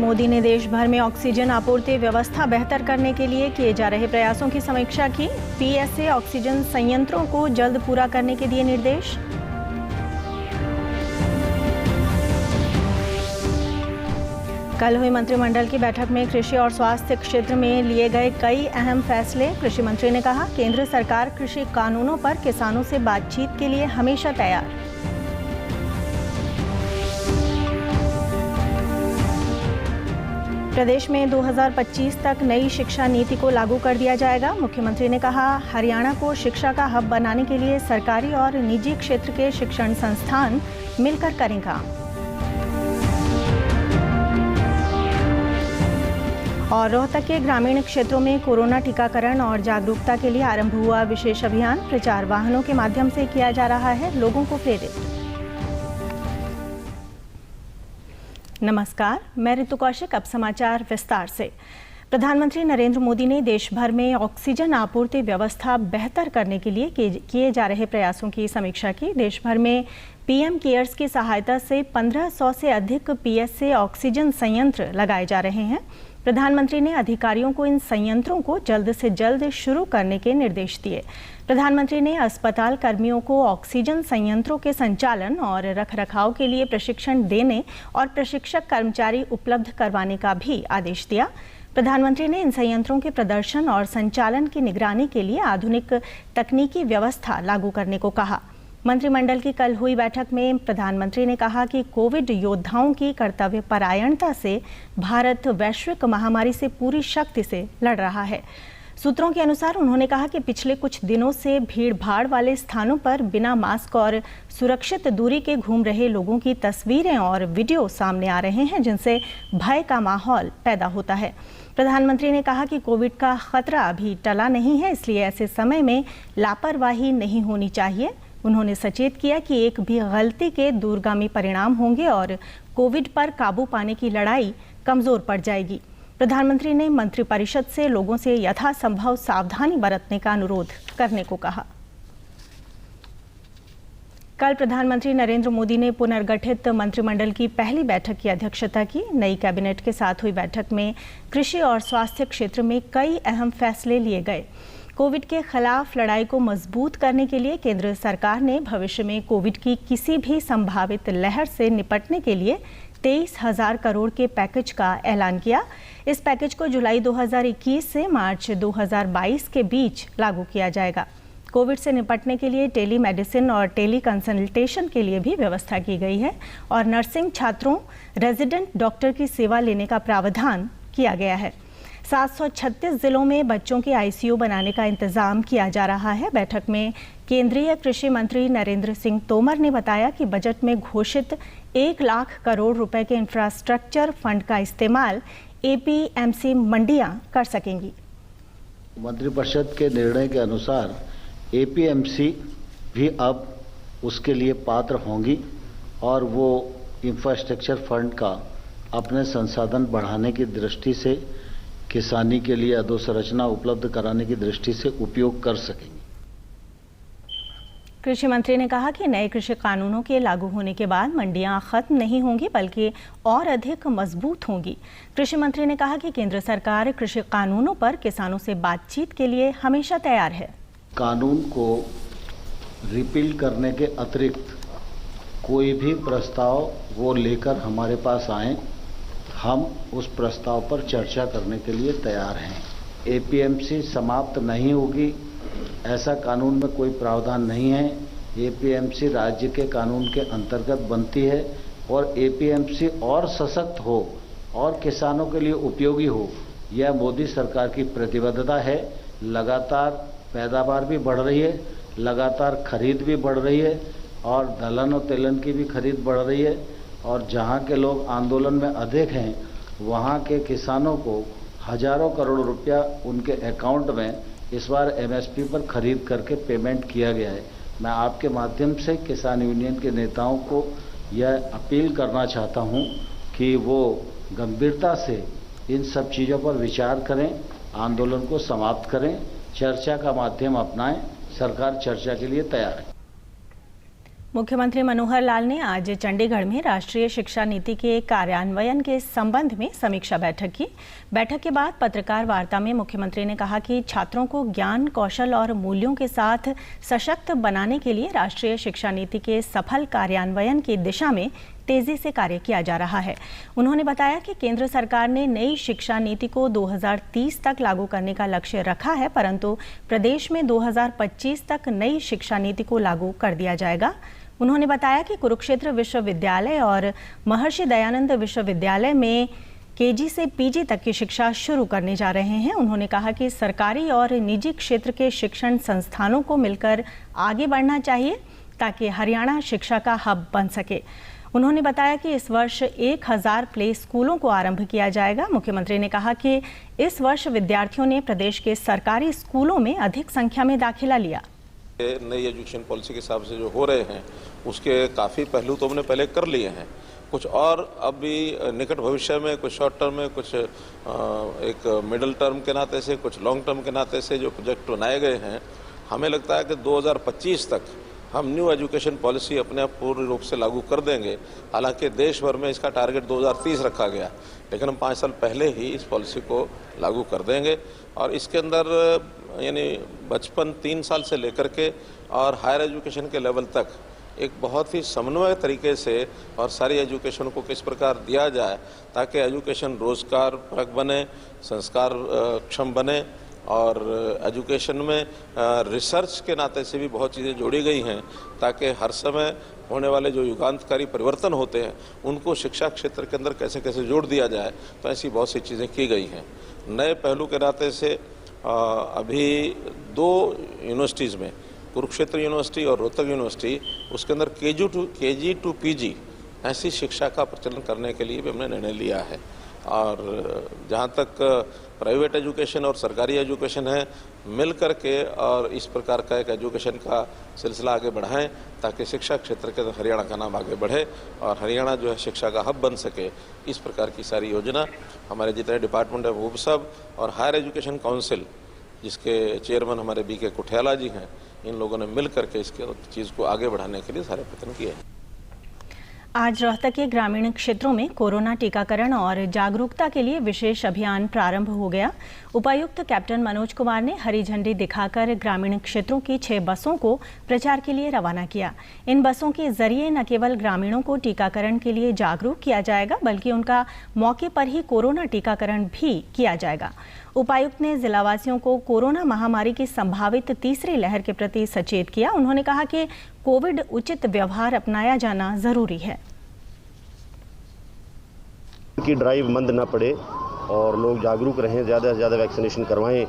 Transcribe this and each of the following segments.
मोदी ने देश भर में ऑक्सीजन आपूर्ति व्यवस्था बेहतर करने के लिए किए जा रहे प्रयासों की समीक्षा की। पीएसए ऑक्सीजन संयंत्रों को जल्द पूरा करने के दिए निर्देश। कल हुई मंत्रिमंडल की बैठक में कृषि और स्वास्थ्य क्षेत्र में लिए गए कई अहम फैसले। कृषि मंत्री ने कहा, केंद्र सरकार कृषि कानूनों पर किसानों से बातचीत के लिए हमेशा तैयार। प्रदेश में 2025 तक नई शिक्षा नीति को लागू कर दिया जाएगा। मुख्यमंत्री ने कहा, हरियाणा को शिक्षा का हब बनाने के लिए सरकारी और निजी क्षेत्र के शिक्षण संस्थान मिलकर करें काम। और रोहतक के ग्रामीण क्षेत्रों में कोरोना टीकाकरण और जागरूकता के लिए आरंभ हुआ विशेष अभियान। प्रचार वाहनों के माध्यम से किया जा रहा है लोगों को प्रेरित। नमस्कार, मैं ऋतु कौशिक। अब समाचार विस्तार से। प्रधानमंत्री नरेंद्र मोदी ने देश भर में ऑक्सीजन आपूर्ति व्यवस्था बेहतर करने के लिए किए जा रहे प्रयासों की समीक्षा की। देश भर में पीएम केयर्स की सहायता से 1500 से अधिक पीएसए ऑक्सीजन संयंत्र लगाए जा रहे हैं। प्रधानमंत्री ने अधिकारियों को इन संयंत्रों को जल्द से जल्द शुरू करने के निर्देश दिए। प्रधानमंत्री ने अस्पताल कर्मियों को ऑक्सीजन संयंत्रों के संचालन और रखरखाव के लिए प्रशिक्षण देने और प्रशिक्षक कर्मचारी उपलब्ध करवाने का भी आदेश दिया। प्रधानमंत्री ने इन संयंत्रों के प्रदर्शन और संचालन की निगरानी के लिए आधुनिक तकनीकी व्यवस्था लागू करने को कहा। मंत्रिमंडल की कल हुई बैठक में प्रधानमंत्री ने कहा कि कोविड योद्धाओं की कर्तव्यपरायणता से भारत वैश्विक महामारी से पूरी शक्ति से लड़ रहा है। सूत्रों के अनुसार उन्होंने कहा कि पिछले कुछ दिनों से भीड़-भाड़ वाले स्थानों पर बिना मास्क और सुरक्षित दूरी के घूम रहे लोगों की तस्वीरें और वीडियो सामने आ रहे हैं, जिनसे भय का माहौल पैदा होता है। प्रधानमंत्री ने कहा कि कोविड का खतरा अभी टला नहीं है, इसलिए ऐसे समय में लापरवाही नहीं होनी चाहिए। उन्होंने सचेत किया कि एक भी गलती के दूरगामी परिणाम होंगे और कोविड पर काबू पाने की लड़ाई कमजोर पड़ जाएगी। प्रधानमंत्री ने मंत्रिपरिषद से लोगों से यथासंभव सावधानी बरतने का अनुरोध करने को कहा। कल प्रधानमंत्री नरेंद्र मोदी ने पुनर्गठित मंत्रिमंडल की पहली बैठक की अध्यक्षता की। नई कैबिनेट के साथ हुई बैठक में कृषि और स्वास्थ्य क्षेत्र में कई अहम फैसले लिए गए। कोविड के खिलाफ लड़ाई को मजबूत करने के लिए केंद्र सरकार ने भविष्य में कोविड की किसी भी संभावित लहर से निपटने के लिए 23,000 करोड़ के पैकेज का ऐलान किया। इस पैकेज को जुलाई 2021 से मार्च 2022 के बीच लागू किया जाएगा। कोविड से निपटने के लिए टेली मेडिसिन और टेली कंसल्टेशन के लिए भी व्यवस्था की गई है और नर्सिंग छात्रों, रेजिडेंट डॉक्टर की सेवा लेने का प्रावधान किया गया है। 736 जिलों में बच्चों के आईसीयू बनाने का इंतजाम किया जा रहा है। बैठक में केंद्रीय कृषि मंत्री नरेंद्र सिंह तोमर ने बताया कि बजट में घोषित 1 लाख करोड़ रुपए के इंफ्रास्ट्रक्चर फंड का इस्तेमाल एपीएमसी मंडियां कर सकेंगी। मंत्रिपरिषद के निर्णय के अनुसार एपीएमसी भी अब उसके लिए पात्र होंगी और वो इंफ्रास्ट्रक्चर फंड का अपने संसाधन बढ़ाने की दृष्टि से, किसानी के लिए अधोसंरचना उपलब्ध कराने की दृष्टि से उपयोग कर सकेंगे। कृषि मंत्री ने कहा कि नए कृषि कानूनों के लागू होने के बाद मंडियां खत्म नहीं होंगी बल्कि और अधिक मजबूत होंगी। कृषि मंत्री ने कहा कि केंद्र सरकार कृषि कानूनों पर किसानों से बातचीत के लिए हमेशा तैयार है। कानून को रिपील करने के अतिरिक्त कोई भी प्रस्ताव वो लेकर हमारे पास आए, हम उस प्रस्ताव पर चर्चा करने के लिए तैयार हैं। एपीएमसी समाप्त नहीं होगी, ऐसा कानून में कोई प्रावधान नहीं है। एपीएमसी राज्य के कानून के अंतर्गत बनती है और एपीएमसी और सशक्त हो और किसानों के लिए उपयोगी हो, यह मोदी सरकार की प्रतिबद्धता है। लगातार पैदावार भी बढ़ रही है, लगातार खरीद भी बढ़ रही है और दलहन और तिलहन की भी खरीद बढ़ रही है और जहां के लोग आंदोलन में अधिक हैं वहां के किसानों को हजारों करोड़ रुपया उनके अकाउंट में इस बार एमएसपी पर खरीद करके पेमेंट किया गया है। मैं आपके माध्यम से किसान यूनियन के नेताओं को यह अपील करना चाहता हूं कि वो गंभीरता से इन सब चीज़ों पर विचार करें, आंदोलन को समाप्त करें, चर्चा का माध्यम अपनाएं। सरकार चर्चा के लिए तैयार है। मुख्यमंत्री मनोहर लाल ने आज चंडीगढ़ में राष्ट्रीय शिक्षा नीति के कार्यान्वयन के संबंध में समीक्षा बैठक की। बैठक के बाद पत्रकार वार्ता में मुख्यमंत्री ने कहा कि छात्रों को ज्ञान, कौशल और मूल्यों के साथ सशक्त बनाने के लिए राष्ट्रीय शिक्षा नीति के सफल कार्यान्वयन की दिशा में तेजी से कार्य किया जा रहा है। उन्होंने बताया कि केंद्र सरकार ने नई शिक्षा नीति को 2030 तक लागू करने का लक्ष्य रखा है, परंतु प्रदेश में 2025 तक नई शिक्षा नीति को लागू कर दिया जाएगा। उन्होंने बताया कि कुरुक्षेत्र विश्वविद्यालय और महर्षि दयानंद विश्वविद्यालय में केजी से पीजी तक की शिक्षा शुरू करने जा रहे हैं। उन्होंने कहा कि सरकारी और निजी क्षेत्र के शिक्षण संस्थानों को मिलकर आगे बढ़ना चाहिए ताकि हरियाणा शिक्षा का हब बन सके। उन्होंने बताया कि इस वर्ष 1000 प्ले स्कूलों को आरंभ किया जाएगा। मुख्यमंत्री ने कहा कि इस वर्ष विद्यार्थियों ने प्रदेश के सरकारी स्कूलों में अधिक संख्या में दाखिला लिया। नई एजुकेशन पॉलिसी के हिसाब से जो हो रहे हैं उसके काफ़ी पहलू तो हमने पहले कर लिए हैं, कुछ और अभी निकट भविष्य में, कुछ शॉर्ट टर्म में, कुछ एक मिडिल टर्म के नाते से, कुछ लॉन्ग टर्म के नाते से जो प्रोजेक्ट बनाए गए हैं, हमें लगता है कि 2025 तक हम न्यू एजुकेशन पॉलिसी अपने आप पूर्ण रूप से लागू कर देंगे। हालांकि देश भर में इसका टारगेट 2030 रखा गया, लेकिन हम 5 साल पहले ही इस पॉलिसी को लागू कर देंगे और इसके अंदर यानी बचपन 3 साल से लेकर के और हायर एजुकेशन के लेवल तक एक बहुत ही समन्वय तरीके से और सारी एजुकेशन को किस प्रकार दिया जाए ताकि एजुकेशन रोजगार परक बने, संस्कार क्षम बने और एजुकेशन में रिसर्च के नाते से भी बहुत चीज़ें जोड़ी गई हैं ताकि हर समय होने वाले जो युगांतकारी परिवर्तन होते हैं उनको शिक्षा क्षेत्र के अंदर कैसे कैसे जोड़ दिया जाए। तो ऐसी बहुत सी चीज़ें की गई हैं। नए पहलू के नाते से अभी 2 यूनिवर्सिटीज़ में, कुरुक्षेत्र यूनिवर्सिटी और रोहतक यूनिवर्सिटी, उसके अंदर केजी टू पीजी ऐसी शिक्षा का प्रचलन करने के लिए भी हमने निर्णय लिया है। और जहाँ तक प्राइवेट एजुकेशन और सरकारी एजुकेशन है, मिल कर के और इस प्रकार का एक एजुकेशन का सिलसिला आगे बढ़ाएं ताकि शिक्षा क्षेत्र के हरियाणा का नाम आगे बढ़े और हरियाणा जो है शिक्षा का हब बन सके। इस प्रकार की सारी योजना हमारे जितने डिपार्टमेंट है वो सब और हायर एजुकेशन काउंसिल जिसके चेयरमैन हमारे BK कुठियाला जी हैं, इन लोगों ने मिल करके इसके चीज़ को आगे बढ़ाने के लिए सारे प्रयत्न किए हैं। आज रोहतक के ग्रामीण क्षेत्रों में कोरोना टीकाकरण और जागरूकता के लिए विशेष अभियान प्रारंभ हो गया। उपायुक्त कैप्टन मनोज कुमार ने हरी झंडी दिखाकर ग्रामीण क्षेत्रों की 6 बसों को प्रचार के लिए रवाना किया। इन बसों के जरिए न केवल ग्रामीणों को टीकाकरण के लिए जागरूक किया जाएगा बल्कि उनका मौके पर ही कोरोना टीकाकरण भी किया जाएगा। उपायुक्त ने जिलावासियों को कोरोना महामारी की संभावित तीसरी लहर के प्रति सचेत किया। उन्होंने कहा कि कोविड उचित व्यवहार अपनाया जाना जरूरी है कि ड्राइव मंद ना पड़े और लोग जागरूक रहें, ज़्यादा से ज़्यादा वैक्सीनेशन करवाएं।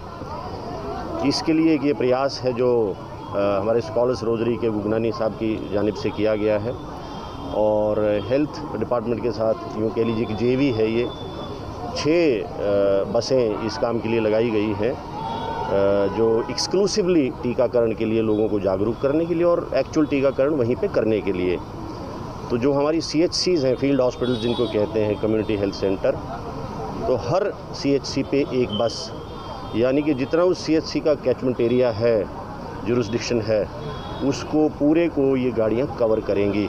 इसके लिए एक ये प्रयास है जो हमारे स्कॉलर्स रोजरी के गुगनानी साहब की जानिब से किया गया है और हेल्थ डिपार्टमेंट के साथ यूँ कह लीजिए कि JV है। ये 6 बसें इस काम के लिए लगाई गई हैं जो एक्सक्लूसिवली टीकाकरण के लिए, लोगों को जागरूक करने के लिए और एक्चुअल टीकाकरण वहीं पे करने के लिए। तो जो हमारी CHCs हैं, फील्ड हॉस्पिटल जिनको कहते हैं, कम्युनिटी हेल्थ सेंटर, तो हर CHC पे एक बस, यानी कि जितना उस CHC का कैचमेंट एरिया है, जुरिस्डिक्शन है, उसको पूरे को ये गाड़ियाँ कवर करेंगी।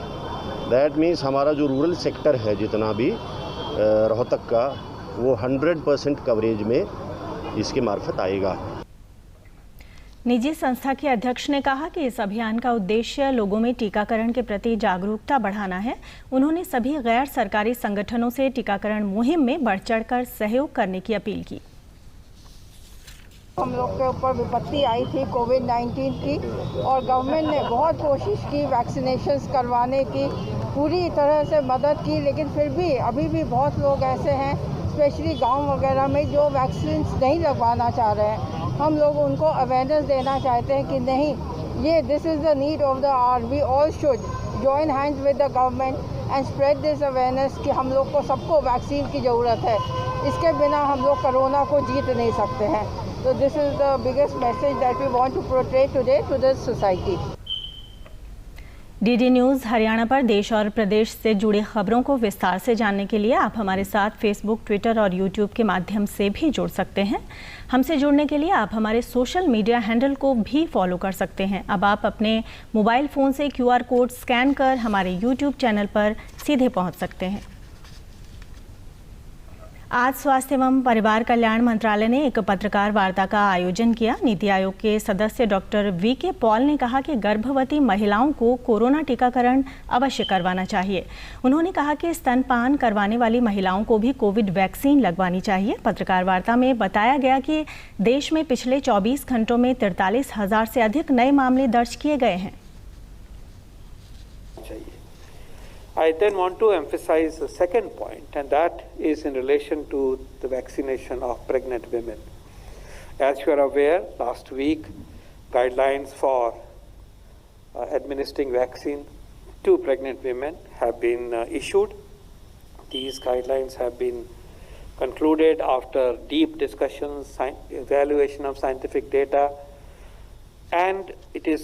दैट मीन्स हमारा जो रूरल सेक्टर है जितना भी रोहतक का, वो 100% कवरेज में इसके मार्फत आएगा। निजी संस्था के अध्यक्ष ने कहा कि इस अभियान का उद्देश्य लोगों में टीकाकरण के प्रति जागरूकता बढ़ाना है। उन्होंने सभी गैर सरकारी संगठनों से टीकाकरण मुहिम में बढ़ चढ़कर सहयोग करने की अपील की। हम लोग के ऊपर विपत्ति आई थी कोविड-19 की और गवर्नमेंट ने बहुत कोशिश की वैक्सीनेशंस करवाने की, पूरी तरह से मदद की, लेकिन फिर भी अभी भी बहुत लोग ऐसे हैं, स्पेशली गांव वगैरह में, जो वैक्सीन नहीं लगवाना चाह रहे हैं। हम लोग उनको अवेयरनेस देना चाहते हैं कि नहीं, ये this is the need of the hour, we all should join hands with the government and spread this awareness कि हम लोग को सबको वैक्सीन की ज़रूरत है। इसके बिना हम लोग कोरोना को जीत नहीं सकते हैं। तो this is the biggest message that we want to portray today to the society. DD News Haryana पर देश और प्रदेश से जुड़ी खबरों को विस्तार से जानने के लिए आप हमारे साथ फेसबुक, ट्विटर और यूट्यूब के माध्यम से भी जुड़ सकते हैं। हमसे जुड़ने के लिए आप हमारे सोशल मीडिया हैंडल को भी फॉलो कर सकते हैं। अब आप अपने मोबाइल फ़ोन से QR कोड स्कैन कर हमारे यूट्यूब चैनल पर सीधे पहुंच सकते हैं। आज स्वास्थ्य एवं परिवार कल्याण मंत्रालय ने एक पत्रकार वार्ता का आयोजन किया। नीति आयोग के सदस्य डॉक्टर VK पॉल ने कहा कि गर्भवती महिलाओं को कोरोना टीकाकरण अवश्य करवाना चाहिए। उन्होंने कहा कि स्तनपान करवाने वाली महिलाओं को भी कोविड वैक्सीन लगवानी चाहिए। पत्रकार वार्ता में बताया गया कि देश में पिछले 24 घंटों में 43,000 से अधिक नए मामले दर्ज किए गए हैं। I then want to emphasize the second point, and that is in relation to the vaccination of pregnant women. As you are aware, last week, guidelines for administering vaccine to pregnant women have been issued. These guidelines have been concluded after deep discussions, evaluation of scientific data, and the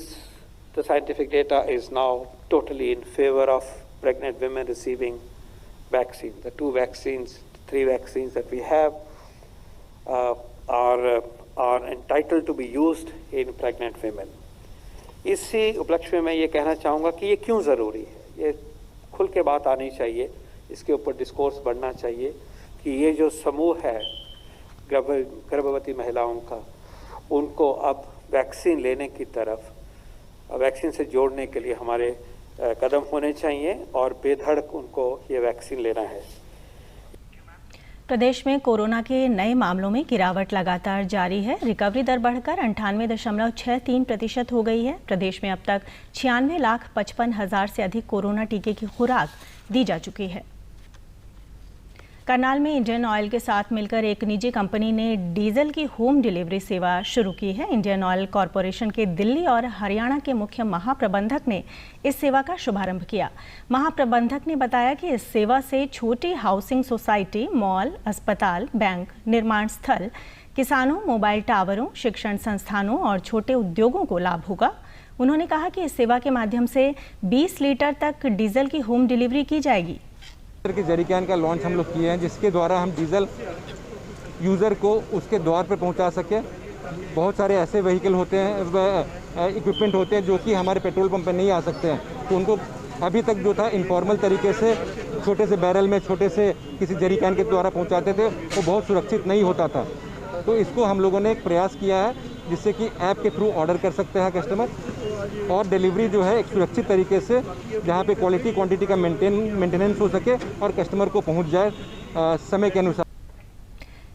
scientific data is now totally in favor of pregnant women receiving vaccine. The three vaccines that we have are entitled to be used in pregnant women. इसी उपलक्ष्य में मैं ये कहना चाहूँगा कि ये क्यों ज़रूरी है। ये खुल के बात आनी चाहिए, इसके ऊपर डिस्कोर्स बढ़ना चाहिए कि ये जो समूह है गर्भवती महिलाओं का, उनको अब वैक्सीन लेने की तरफ, वैक्सीन से जोड़ने के लिए हमारे कदम होने चाहिए और बेधड़क उनको ये वैक्सीन लेना है। प्रदेश में कोरोना के नए मामलों में गिरावट लगातार जारी है। रिकवरी दर बढ़कर 98.63% हो गई है। प्रदेश में अब तक 96,55,000 से अधिक कोरोना टीके की खुराक दी जा चुकी है। करनाल में इंडियन ऑयल के साथ मिलकर एक निजी कंपनी ने डीजल की होम डिलीवरी सेवा शुरू की है। इंडियन ऑयल कॉरपोरेशन के दिल्ली और हरियाणा के मुख्य महाप्रबंधक ने इस सेवा का शुभारंभ किया। महाप्रबंधक ने बताया कि इस सेवा से छोटी हाउसिंग सोसाइटी, मॉल, अस्पताल, बैंक, निर्माण स्थल, किसानों, मोबाइल टावरों, शिक्षण संस्थानों और छोटे उद्योगों को लाभ होगा। उन्होंने कहा कि इस सेवा के माध्यम से 20 लीटर तक डीजल की होम डिलीवरी की जाएगी। की जरिकैन का लॉन्च हम लोग किए हैं, जिसके द्वारा हम डीजल यूज़र को उसके द्वार पर पहुंचा सके। बहुत सारे ऐसे व्हीकल होते हैं, इक्विपमेंट होते हैं जो कि हमारे पेट्रोल पंप पर नहीं आ सकते हैं, तो उनको अभी तक जो था इनफॉर्मल तरीके से छोटे से बैरल में, छोटे से किसी जरिकैन के द्वारा पहुंचाते थे, वो बहुत सुरक्षित नहीं होता था। तो इसको हम लोगों ने एक प्रयास किया है जिससे कि ऐप के थ्रू ऑर्डर कर सकते हैं कस्टमर, और डिलीवरी जो है एक सुरक्षित तरीके से, जहां पे क्वालिटी क्वांटिटी का मेंटेनेंस हो सके और कस्टमर को पहुंच जाए समय के अनुसार।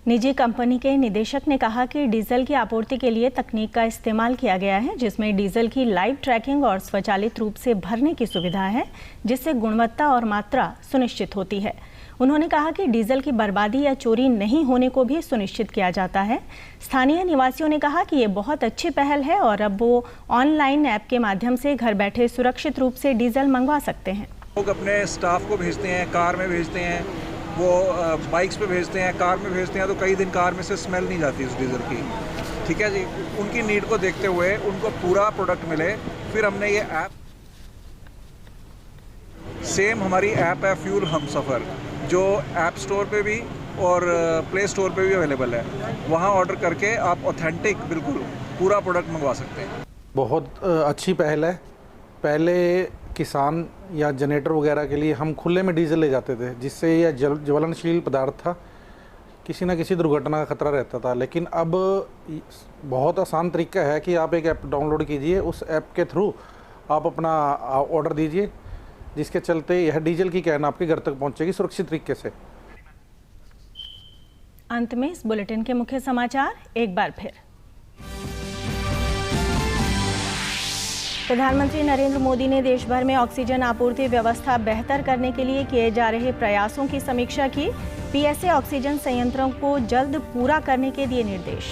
निजी कंपनी के निदेशक ने कहा कि डीजल की आपूर्ति के लिए तकनीक का इस्तेमाल किया गया है, जिसमें डीजल की लाइव ट्रैकिंग और स्वचालित रूप से भरने की सुविधा है, जिससे गुणवत्ता और मात्रा सुनिश्चित होती है। उन्होंने कहा कि डीजल की बर्बादी या चोरी नहीं होने को भी सुनिश्चित किया जाता है। स्थानीय निवासियों ने कहा कि ये बहुत अच्छी पहल है और अब वो ऑनलाइन ऐप के माध्यम से घर बैठे सुरक्षित रूप से डीजल मंगवा सकते हैं। लोग अपने स्टाफ को भेजते हैं, कार में भेजते हैं, वो बाइक्स पे भेजते हैं, कार में भेजते हैं, तो कई दिन कार में से स्मेल नहीं जाती उस डीजल की। ठीक है जी, उनकी नीड को देखते हुए उनको पूरा प्रोडक्ट मिले, फिर हमने ये ऐप, सेम हमारी ऐप है फ्यूल हमसफ़र, जो ऐप स्टोर पे भी और प्ले स्टोर पे भी अवेलेबल है। वहाँ ऑर्डर करके आप ऑथेंटिक बिल्कुल पूरा प्रोडक्ट मंगवा सकते हैं। बहुत अच्छी पहल है। पहले किसान या जनरेटर वगैरह के लिए हम खुले में डीजल ले जाते थे, जिससे यह ज्वलनशील पदार्थ था, किसी न किसी दुर्घटना का खतरा रहता था। लेकिन अब बहुत आसान तरीका है कि आप एक ऐप डाउनलोड कीजिए, उस ऐप के थ्रू आप अपना ऑर्डर दीजिए, जिसके चलते यह डीजल की कैन आपके घर तक पहुंचेगी सुरक्षित तरीके से। अंत में इस बुलेटिन के मुख्य समाचार एक बार फिर। प्रधानमंत्री नरेंद्र मोदी ने देश भर में ऑक्सीजन आपूर्ति व्यवस्था बेहतर करने के लिए किए जा रहे प्रयासों की समीक्षा की। PSA ऑक्सीजन संयंत्रों को जल्द पूरा करने के दिए निर्देश।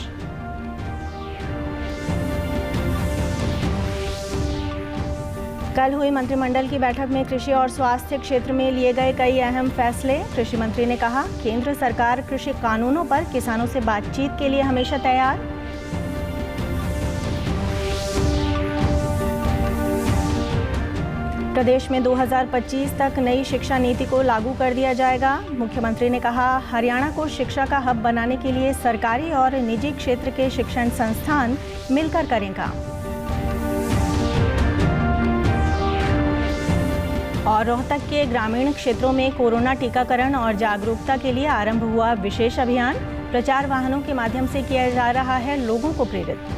कल हुई मंत्रिमंडल की बैठक में कृषि और स्वास्थ्य क्षेत्र में लिए गए कई अहम फैसले। कृषि मंत्री ने कहा, केंद्र सरकार कृषि कानूनों पर किसानों से बातचीत के लिए हमेशा तैयार। प्रदेश में 2025 तक नई शिक्षा नीति को लागू कर दिया जाएगा। मुख्यमंत्री ने कहा, हरियाणा को शिक्षा का हब बनाने के लिए सरकारी और निजी क्षेत्र के शिक्षण संस्थान मिलकर करें काम। और रोहतक के ग्रामीण क्षेत्रों में कोरोना टीकाकरण और जागरूकता के लिए आरंभ हुआ विशेष अभियान। प्रचार वाहनों के माध्यम से किया जा रहा है लोगों को प्रेरित।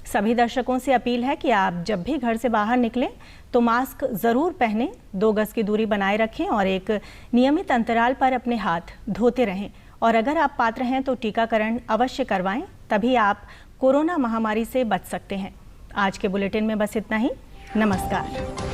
सभी दर्शकों से अपील है कि आप जब भी घर से बाहर निकलें तो मास्क जरूर पहनें, 2 गज की दूरी बनाए रखें और एक नियमित अंतराल पर अपने हाथ धोते रहें। और अगर आप पात्र हैं तो टीकाकरण अवश्य करवाएं, तभी आप कोरोना महामारी से बच सकते हैं। आज के बुलेटिन में बस इतना ही। नमस्कार।